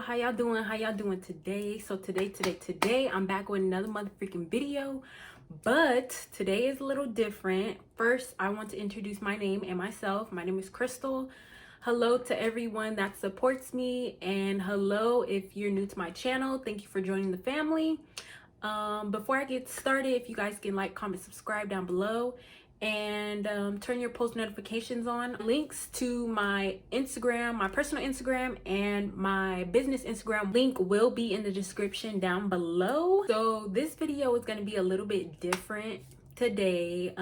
how y'all doing? How y'all doing today? So today I'm back with another motherfucking video, but today is a little different. First, I want to introduce my name and myself. My name is Crystal. Hello to everyone that supports me, and hello if you're new to my channel. Thank you for joining the family. Before I get started, if you guys can like, comment, subscribe down below, and turn your post notifications on. Links to my Instagram, my personal Instagram, and my business Instagram link will be in the description down below. So this video is going to be a little bit different today.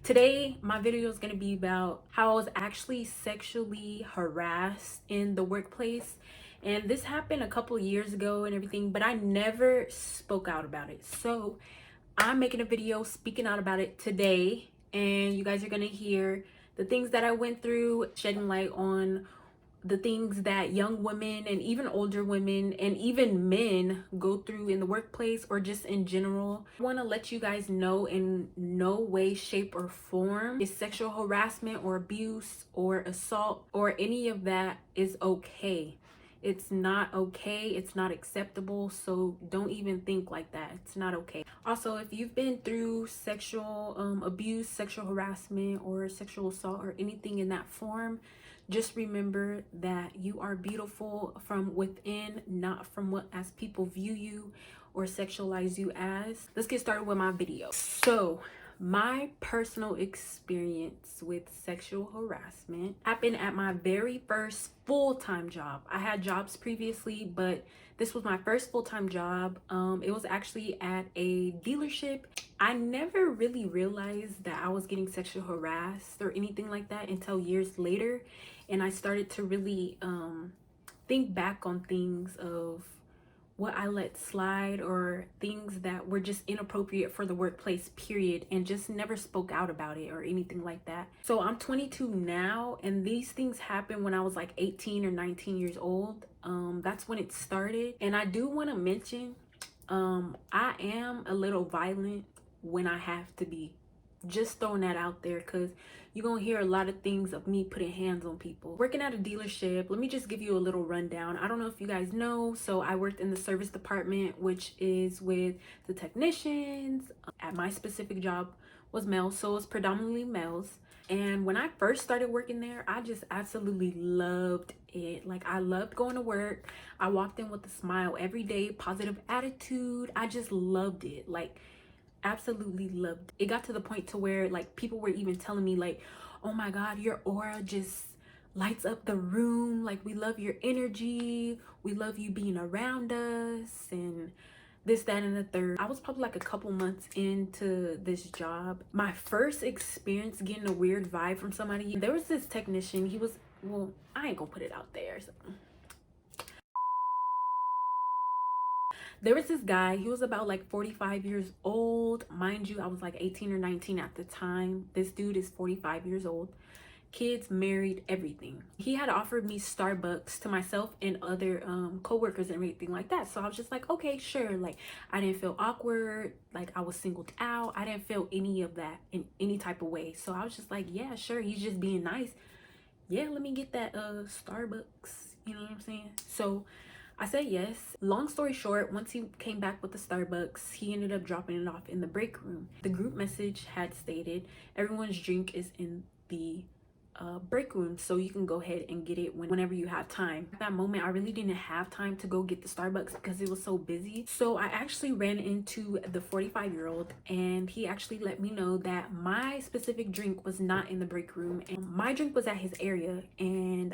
Today my video is going to be about how I was actually sexually harassed in the workplace. And this happened a couple of years ago and everything, but I never spoke out about it. So I'm making a video speaking out about it today, and you guys are gonna hear the things that I went through, shedding light on the things that young women and even older women and even men go through in the workplace or just in general. I want to let you guys know in no way, shape, or form is sexual harassment or abuse or assault or any of that is okay. It's not okay. It's not acceptable. So don't even think like that. It's not okay. Also, if you've been through sexual abuse, sexual harassment, or sexual assault or anything in that form, just remember that you are beautiful from within, not from what as people view you or sexualize you as. Let's get started with my video. So my personal experience with sexual harassment happened at my very first full-time job. I had jobs previously, but this was my first full-time job. It was actually at a dealership. I never really realized that I was getting sexual harassed or anything like that until years later, and I started to really think back on things of what I let slide or things that were just inappropriate for the workplace, period, and just never spoke out about it or anything like that. So I'm 22 now, and these things happened when I was like 18 or 19 years old. That's when it started. And I do want to mention, I am a little violent when I have to be. Just throwing that out there, because you're gonna hear a lot of things of me putting hands on people. Working at a dealership, let me just give you a little rundown. I don't know if you guys know, so I worked in the service department, which is with the technicians. At my specific job was male, so it's predominantly males. And when I first started working there, I just absolutely loved it. Like, I loved going to work. I walked in with a smile every day, positive attitude. I just loved it. Like, absolutely loved it. It got to the point to where like people were even telling me like, oh my god, your aura just lights up the room, like we love your energy, we love you being around us, and this, that, and the third. I was probably like a couple months into this job. My first experience getting a weird vibe from somebody, there was this technician. He was, well, I ain't gonna put it out there, so. There was this guy, he was about like 45 years old. Mind you, I was like 18 or 19 at the time. This dude is 45 years old. Kids, married, everything. He had offered me Starbucks to myself and other co-workers and everything like that. So I was just like, okay, sure. Like, I didn't feel awkward, like I was singled out. I didn't feel any of that in any type of way. So I was just like, yeah, sure, he's just being nice. Yeah, let me get that Starbucks. You know what I'm saying? So I said yes. Long story short, once he came back with the Starbucks, he ended up dropping it off in the break room. The group message had stated everyone's drink is in the break room, so you can go ahead and get it whenever you have time. At that moment, I really didn't have time to go get the Starbucks because it was so busy. So I actually ran into the 45-year-old, and he actually let me know that my specific drink was not in the break room, and my drink was at his area. And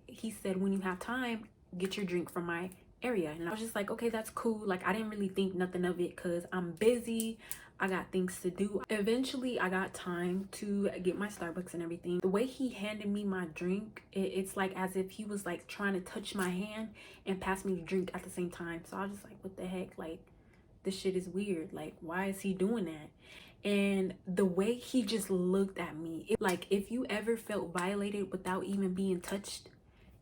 he said, when you have time, get your drink from my area. And I was just like, okay, that's cool. Like, I didn't really think nothing of it because I'm busy, I got things to do. Eventually I got time to get my Starbucks and everything. The way he handed me my drink, it's like as if he was like trying to touch my hand and pass me the drink at the same time. So I was just like, what the heck, like, this shit is weird. Like, why is he doing that? And the way he just looked at me, like, if you ever felt violated without even being touched,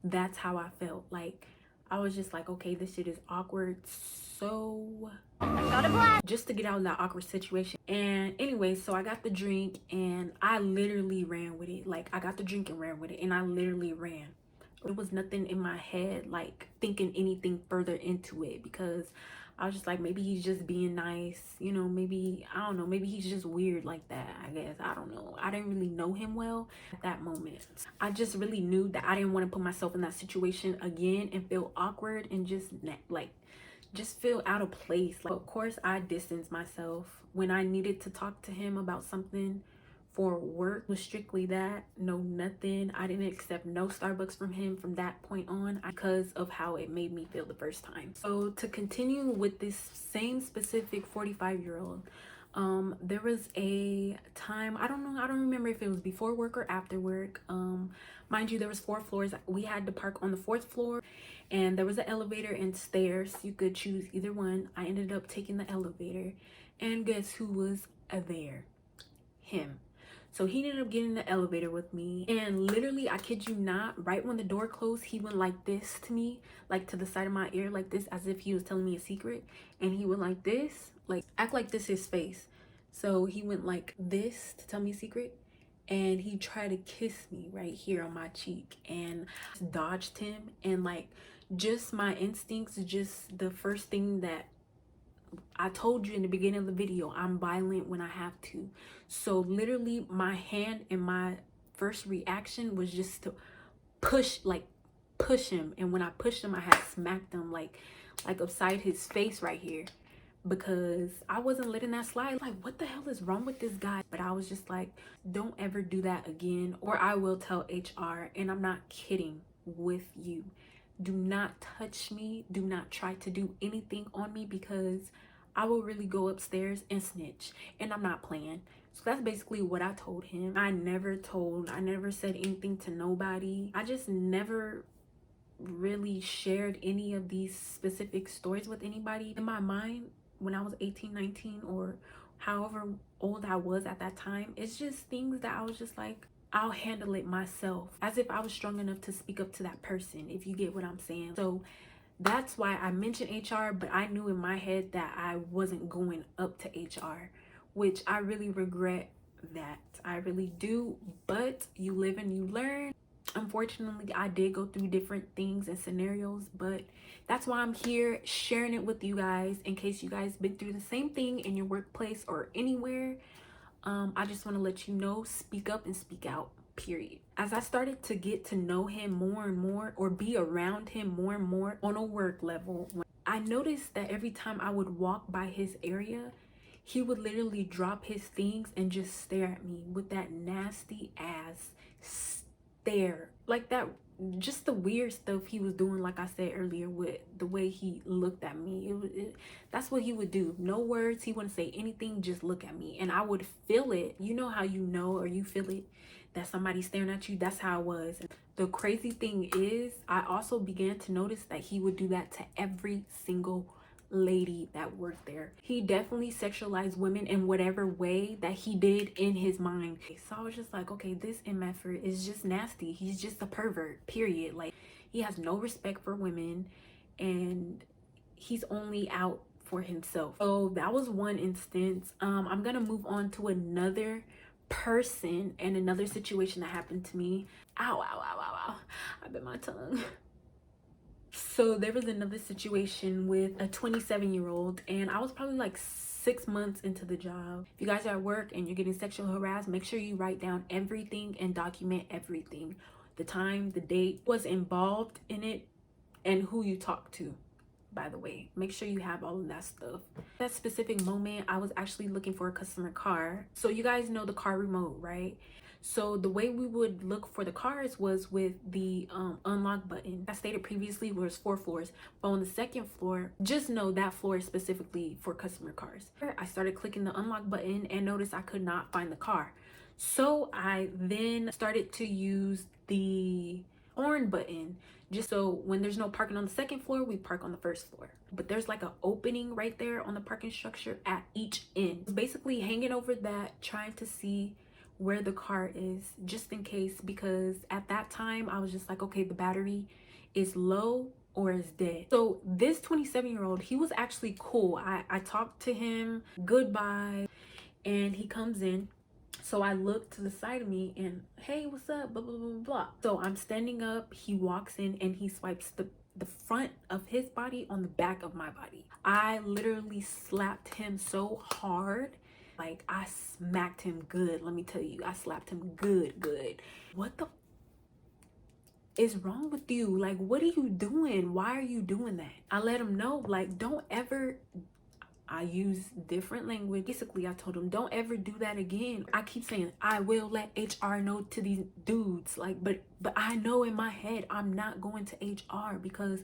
that's how I felt. Like, I was just like, okay, this shit is awkward. So just to get out of that awkward situation. And anyway, so I got the drink and I literally ran with it. Like, I got the drink and ran with it, and I literally ran. It was nothing in my head like thinking anything further into it, because I was just like, maybe he's just being nice, you know, maybe, I don't know, maybe he's just weird like that, I guess. I don't know. I didn't really know him well at that moment. I just really knew that I didn't want to put myself in that situation again and feel awkward and just feel out of place. Like, of course, I distanced myself when I needed to talk to him about something for work. It was strictly that, no nothing. I didn't accept no Starbucks from him from that point on because of how it made me feel the first time. So to continue with this same specific 45-year-old, there was a time, I don't remember if it was before work or after work. Mind you, there was 4 floors. We had to park on the 4th floor, and there was an elevator and stairs. You could choose either one. I ended up taking the elevator, and guess who was there? Him. So he ended up getting in the elevator with me, and literally, I kid you not, right when the door closed, he went like this to me, like to the side of my ear, like this, as if he was telling me a secret. And he went like this, like act like this is his face. So he went like this to tell me a secret, and he tried to kiss me right here on my cheek, and I dodged him. And like, just my instincts, just the first thing that I told you in the beginning of the video, I'm violent when I have to. So literally, my hand and my first reaction was just to push him. And when I pushed him, I had smacked him like upside his face right here, because I wasn't letting that slide. Like, what the hell is wrong with this guy? But I was just like, don't ever do that again, or I will tell HR. And I'm not kidding with you. Do not touch me. Do not try to do anything on me, because I will really go upstairs and snitch. And I'm not playing. So that's basically what I told him. I never said anything to nobody. I just never really shared any of these specific stories with anybody. In my mind, when I was 18, 19, or however old I was at that time, it's just things that I was just like, I'll handle it myself, as if I was strong enough to speak up to that person, if you get what I'm saying. So that's why I mentioned HR, but I knew in my head that I wasn't going up to HR, which I really regret that. I really do, but you live and you learn. Unfortunately, I did go through different things and scenarios, but that's why I'm here sharing it with you guys, in case you guys been through the same thing in your workplace or anywhere. I just want to let you know, speak up and speak out, period. As I started to get to know him more and more, or be around him more and more on a work level, I noticed that every time I would walk by his area, he would literally drop his things and just stare at me with that nasty ass stare. Like that, just the weird stuff he was doing, like I said earlier, with the way he looked at me. That's what he would do. No words. He wouldn't say anything, just look at me. And I would feel it. You know how you know, or you feel it, that somebody's staring at you? That's how it was. The crazy thing is, I also began to notice that he would do that to every single lady that worked there. He definitely sexualized women in whatever way that he did in his mind. So I was just like, okay, this MFer is just nasty. He's just a pervert, period. Like, he has no respect for women, and he's only out for himself. So that was one instance. I'm gonna move on to another person and another situation that happened to me. Ow, ow, ow, ow, ow. I bit my tongue. So there was another situation with a 27-year-old, and I was probably like 6 months into the job. If you guys are at work and you're getting sexual harassed, make sure you write down everything and document everything. The time, the date, was involved in it, and who you talked to. By the way, make sure you have all of that stuff. That specific moment, I was actually looking for a customer car. So you guys know the car remote, right? So the way we would look for the cars was with the unlock button. I stated previously was 4 floors, but on the 2nd floor, just know that floor is specifically for customer cars. I started clicking the unlock button and noticed I could not find the car. So I then started to use the horn button, just so when there's no parking on the 2nd floor, we park on the 1st floor. But there's like an opening right there on the parking structure at each end. Basically hanging over that, trying to see where the car is, just in case, because at that time I was just like, okay, the battery is low or is dead. So this 27-year-old, he was actually cool. I talked to him, goodbye, and he comes in. So I look to the side of me and, hey, what's up? Blah, blah, blah, blah. So I'm standing up. He walks in and he swipes the front of his body on the back of my body. I literally slapped him so hard. Like, I smacked him good. Let me tell you, I slapped him good. What the is wrong with you? Like, what are you doing? Why are you doing that? I let him know, like, don't ever, I use different language. Basically, I told him, don't ever do that again. I keep saying, I will let HR know to these dudes. Like, but I know in my head, I'm not going to HR because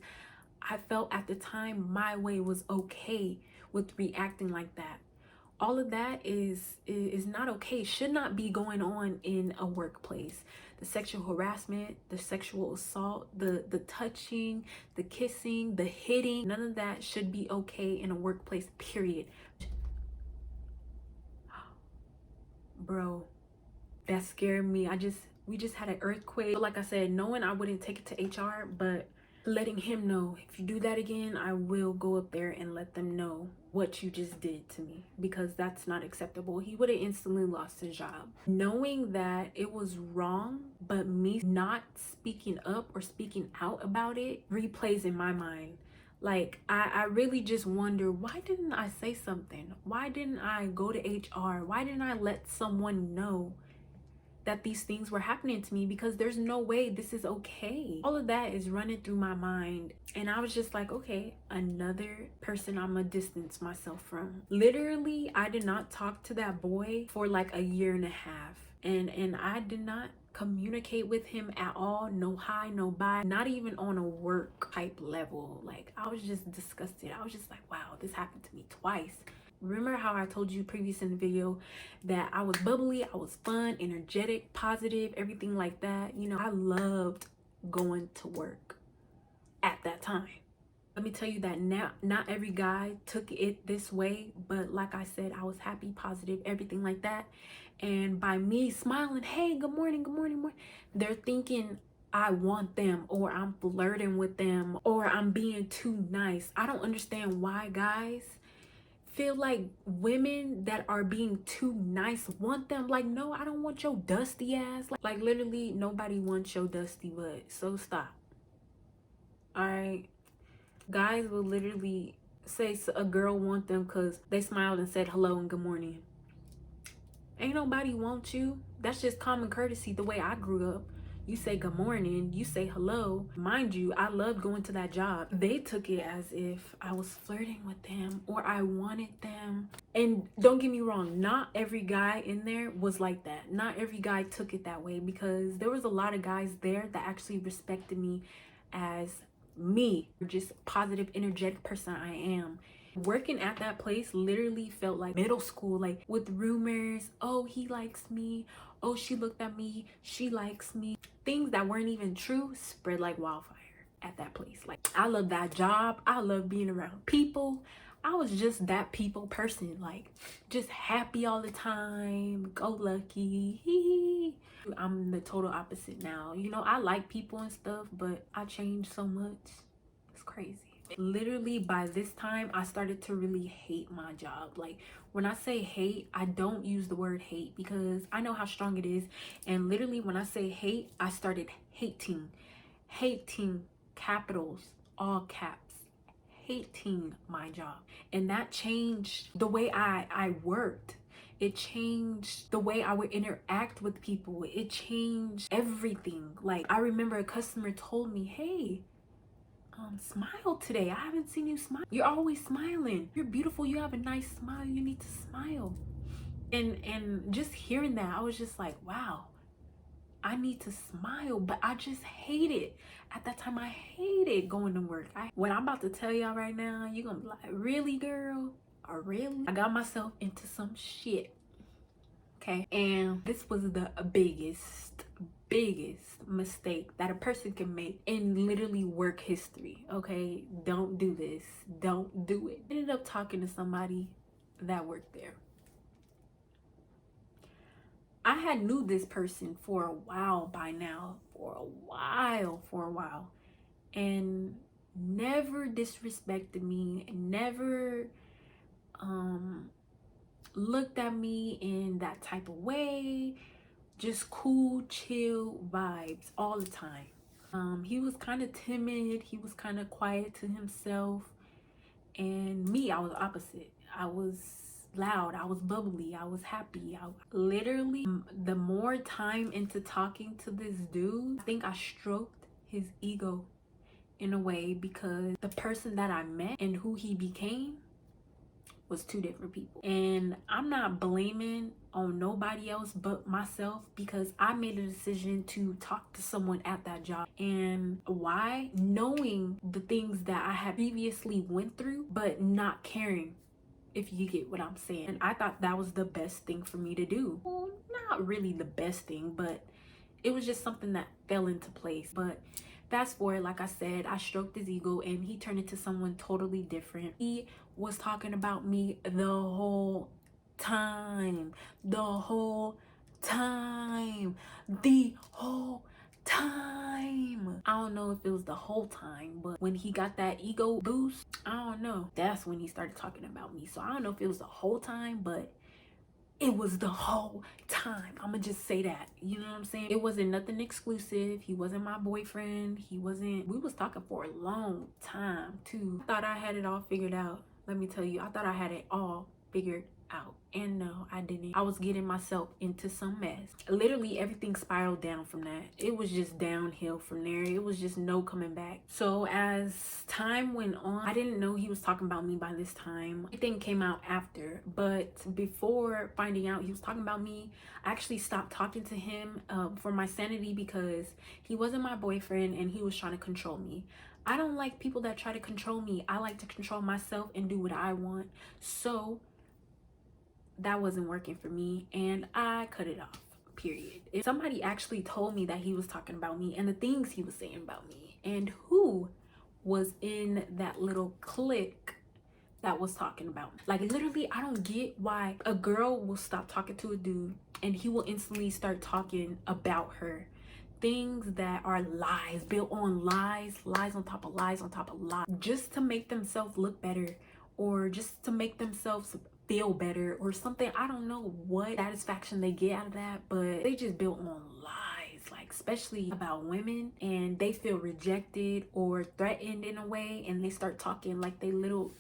I felt at the time my way was okay with reacting like that. All of that is not okay. Should not be going on in a workplace. The sexual harassment, the sexual assault, the touching, the kissing, the hitting, none of that should be okay in a workplace, period. Bro, that scared me. We just had an earthquake. Like I said, knowing I wouldn't take it to HR, but letting him know, if you do that again, I will go up there and let them know what you just did to me, because that's not acceptable. He would have instantly lost his job. Knowing that it was wrong, but me not speaking up or speaking out about it replays in my mind. Like, I really just wonder, why didn't I say something? Why didn't I go to HR? Why didn't I let someone know that these things were happening to me? Because there's no way this is okay. All of that is running through my mind, and I was just like, okay, another person I'm gonna distance myself from. Literally, I did not talk to that boy for like a year and a half, and I did not communicate with him at all. No hi, no bye, not even on a work type level. Like, I was just disgusted. I was just like, wow, this happened to me twice. Remember how I told you previous in the video that I was bubbly, I was fun, energetic, positive, everything like that. You know, I loved going to work at that time. Let me tell you that now, not every guy took it this way, but like I said, I was happy, positive, everything like that. And by me smiling, hey, good morning, they're thinking I want them, or I'm flirting with them, or I'm being too nice. I don't understand why guys feel like women that are being too nice want them. Like, no, I don't want your dusty ass. Like literally nobody wants your dusty butt. So stop. All right, guys will literally say a girl want them because they smiled and said hello and good morning. Ain't nobody want you. That's just common courtesy, the way I grew up. You say good morning, you say hello. Mind you, I loved going to that job. They took it as if I was flirting with them or I wanted them. And don't get me wrong, not every guy in there was like that. Not every guy took it that way, because there was a lot of guys there that actually respected me as me, just positive, energetic person I am. Working at that place literally felt like middle school, like with rumors. Oh, he likes me. Oh, she looked at me, she likes me. Things that weren't even true spread like wildfire at that place. Like, I love that job. I love being around people. I was just that people person, like just happy all the time, go lucky. I'm the total opposite now. You know, I like people and stuff, but I changed so much. It's crazy. Literally by this time I started to really hate my job. Like, when I say hate, I don't use the word hate because I know how strong it is. And literally when I say hate, I started hating, capitals, all caps, hating my job. And that changed the way I worked. It changed the way I would interact with people. It changed everything. Like, I remember a customer told me, hey, smile today. I haven't seen you smile. You're always smiling. You're beautiful. You have a nice smile. You need to smile. And just hearing that, I was just like, wow, I need to smile. But I just hate it. At that time, I hated going to work. What I'm about to tell y'all right now, you're gonna be like, really, girl? Or really? I got myself into some shit. Okay, and this was the biggest mistake that a person can make in literally work history. Okay, don't do this. Don't do it. I ended up talking to somebody that worked there. I had knew this person for a while by now, for a while, and never disrespected me, never looked at me in that type of way. Just cool, chill vibes all the time. He was kind of timid. He was kind of quiet to himself. And me, I was opposite. I was loud. I was bubbly. I was happy. I literally, the more time into talking to this dude, I think I stroked his ego in a way, because the person that I met and who he became was two different people. And I'm not blaming on nobody else but myself, because I made a decision to talk to someone at that job. And why? Knowing the things that I had previously went through, but not caring, if you get what I'm saying. And I thought that was the best thing for me to do. Well, not really the best thing, but it was just something that fell into place. But fast forward, like I said, I stroked his ego and he turned into someone totally different. He was talking about me the whole time. The whole time. The whole time. I don't know if it was the whole time, but when he got that ego boost, I don't know. That's when he started talking about me. So I don't know if it was the whole time, but it was the whole time. I'ma just say that. You know what I'm saying? It wasn't nothing exclusive. He wasn't my boyfriend. We was talking for a long time too. I thought I had it all figured out. Let me tell you, I thought I had it all figured out. And no, I didn't. I was getting myself into some mess. Literally everything spiraled down from that. It was just downhill from there. It was just no coming back. So as time went on, I didn't know he was talking about me by this time. Everything came out after. But before finding out he was talking about me, I actually stopped talking to him for my sanity, because he wasn't my boyfriend and he was trying to control me. I don't like people that try to control me. I like to control myself and do what I want. So that wasn't working for me and I cut it off, period. If somebody actually told me that he was talking about me and the things he was saying about me and who was in that little clique that was talking about me. Like literally, I don't get why a girl will stop talking to a dude and he will instantly start talking about her. Things that are lies, built on lies, lies on top of lies on top of lies, just to make themselves look better, or just to make themselves feel better or something. I don't know what satisfaction they get out of that, but they just built on lies, like especially about women, and they feel rejected or threatened in a way, and they start talking like they little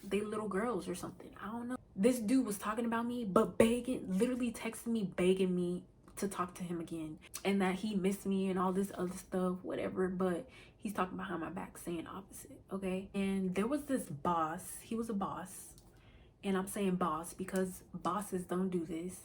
girls or something. I don't know. This dude was talking about me, but begging, literally texting me, begging me to talk to him again, and that he missed me and all this other stuff, whatever. But he's talking behind my back saying opposite, okay? And there was this boss. He was a boss, and I'm saying boss because bosses don't do this.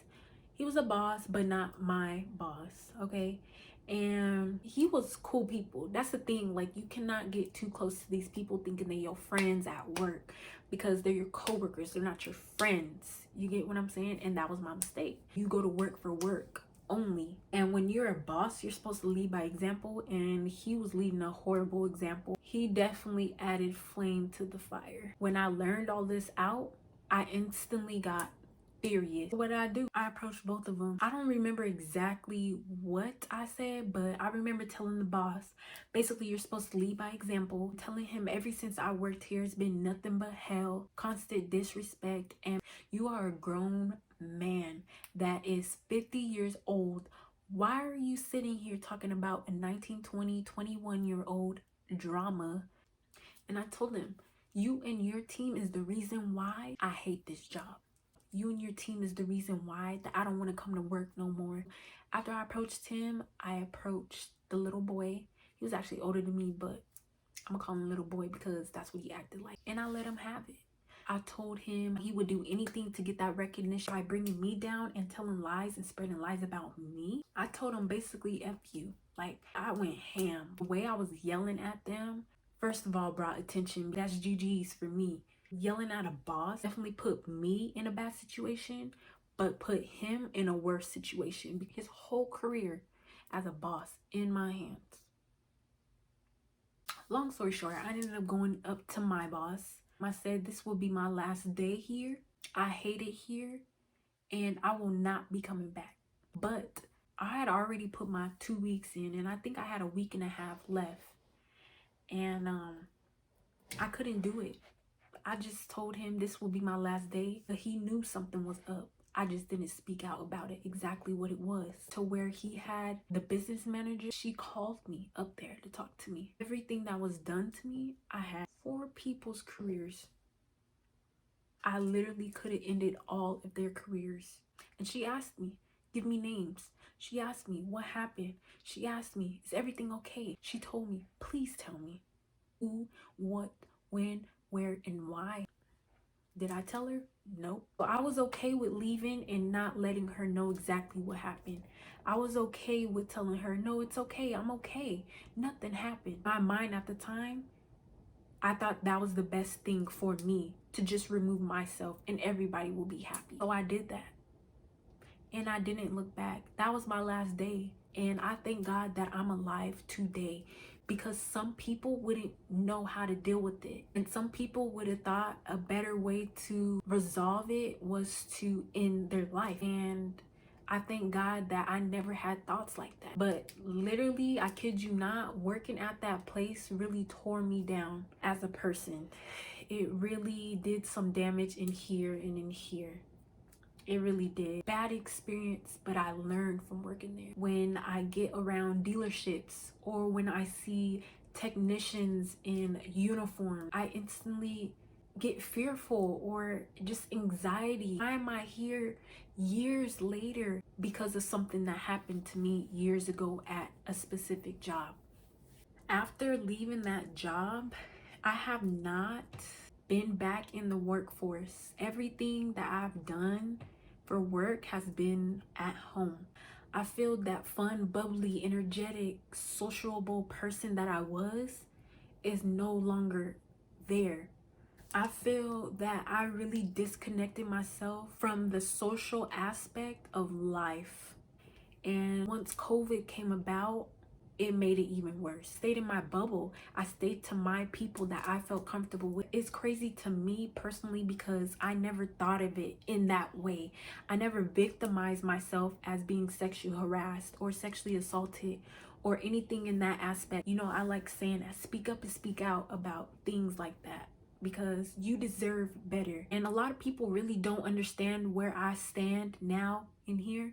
He was a boss, but not my boss, okay? And he was cool people. That's the thing. Like, you cannot get too close to these people thinking they're your friends at work, because they're your coworkers. They're not your friends. You get what I'm saying? And that was my mistake. You go to work for work only. And when you're a boss, you're supposed to lead by example, and he was leading a horrible example. He definitely added flame to the fire. When I learned all this out, I instantly got furious. What did I do? I approached both of them. I don't remember exactly what I said, but I remember telling the boss, basically, you're supposed to lead by example. Telling him, ever since I worked here, it's been nothing but hell, constant disrespect, and you are a grown man that is 50 years old. Why are you sitting here talking about a 19, 20, 21-year-old drama? And I told him, you and your team is the reason why I hate this job. You and your team is the reason why that I don't want to come to work no more. After I approached him, I approached the little boy. He was actually older than me, but I'm gonna call him little boy because that's what he acted like. And I let him have it. I told him he would do anything to get that recognition by bringing me down and telling lies and spreading lies about me. I told him basically F you. Like, I went ham. The way I was yelling at them, first of all, brought attention. That's GG's for me. Yelling at a boss definitely put me in a bad situation, but put him in a worse situation. His whole career as a boss in my hands. Long story short, I ended up going up to my boss. I said, this will be my last day here. I hate it here, and I will not be coming back. But I had already put my 2 weeks in, and I think I had a week and a half left. And I couldn't do it. I just told him this will be my last day, but he knew something was up. I just didn't speak out about it, exactly what it was. To where he had the business manager, she called me up there to talk to me. Everything that was done to me, I had 4 people's careers. I literally could have ended all of their careers. And she asked me, give me names. She asked me, what happened? She asked me, is everything okay? She told me, please tell me who, what, when, where, and why. Did I tell her? Nope. So I was okay with leaving and not letting her know exactly what happened. I was okay with telling her, no, it's okay. I'm okay. Nothing happened. My mind at the time, I thought that was the best thing for me, to just remove myself and everybody will be happy. So I did that. And I didn't look back. That was my last day. And I thank God that I'm alive today, because some people wouldn't know how to deal with it. And some people would have thought a better way to resolve it was to end their life. And I thank God that I never had thoughts like that. But literally, I kid you not, working at that place really tore me down as a person. It really did some damage in here and in here. It really did. Bad experience, but I learned from working there. When I get around dealerships or when I see technicians in uniform, I instantly get fearful or just anxiety. Why am I here years later because of something that happened to me years ago at a specific job? After leaving that job, I have not been back in the workforce. Everything that I've done for work has been at home. I feel that fun, bubbly, energetic, sociable person that I was is no longer there. I feel that I really disconnected myself from the social aspect of life. And once COVID came about, it made it even worse. Stayed in my bubble. I stayed to my people that I felt comfortable with. It's crazy to me personally because I never thought of it in that way. I never victimized myself as being sexually harassed or sexually assaulted or anything in that aspect. You know, I like saying that, speak up and speak out about things like that, because you deserve better. And a lot of people really don't understand where I stand now in here,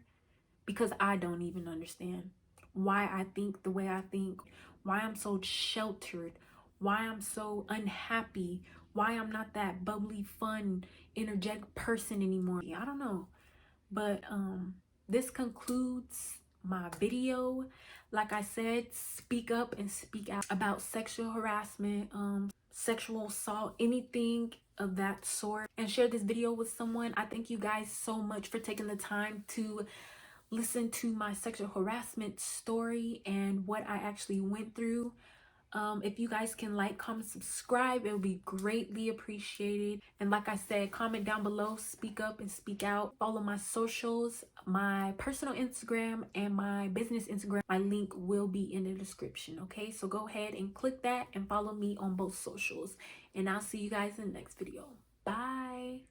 because I don't even understand why I think the way I think, why I'm so sheltered, why I'm so unhappy, why I'm not that bubbly, fun, energetic person anymore. I don't know. But this concludes my video. Like I said, speak up and speak out about sexual harassment, sexual assault, anything of that sort, and share this video with someone. I thank you guys so much for taking the time to listen to my sexual harassment story and what I actually went through. If you guys can like, comment, subscribe, it would be greatly appreciated. And like I said, comment down below, speak up and speak out. Follow my socials, my personal Instagram and my business Instagram. My link will be in the description, okay? So go ahead and click that and follow me on both socials. And I'll see you guys in the next video. Bye.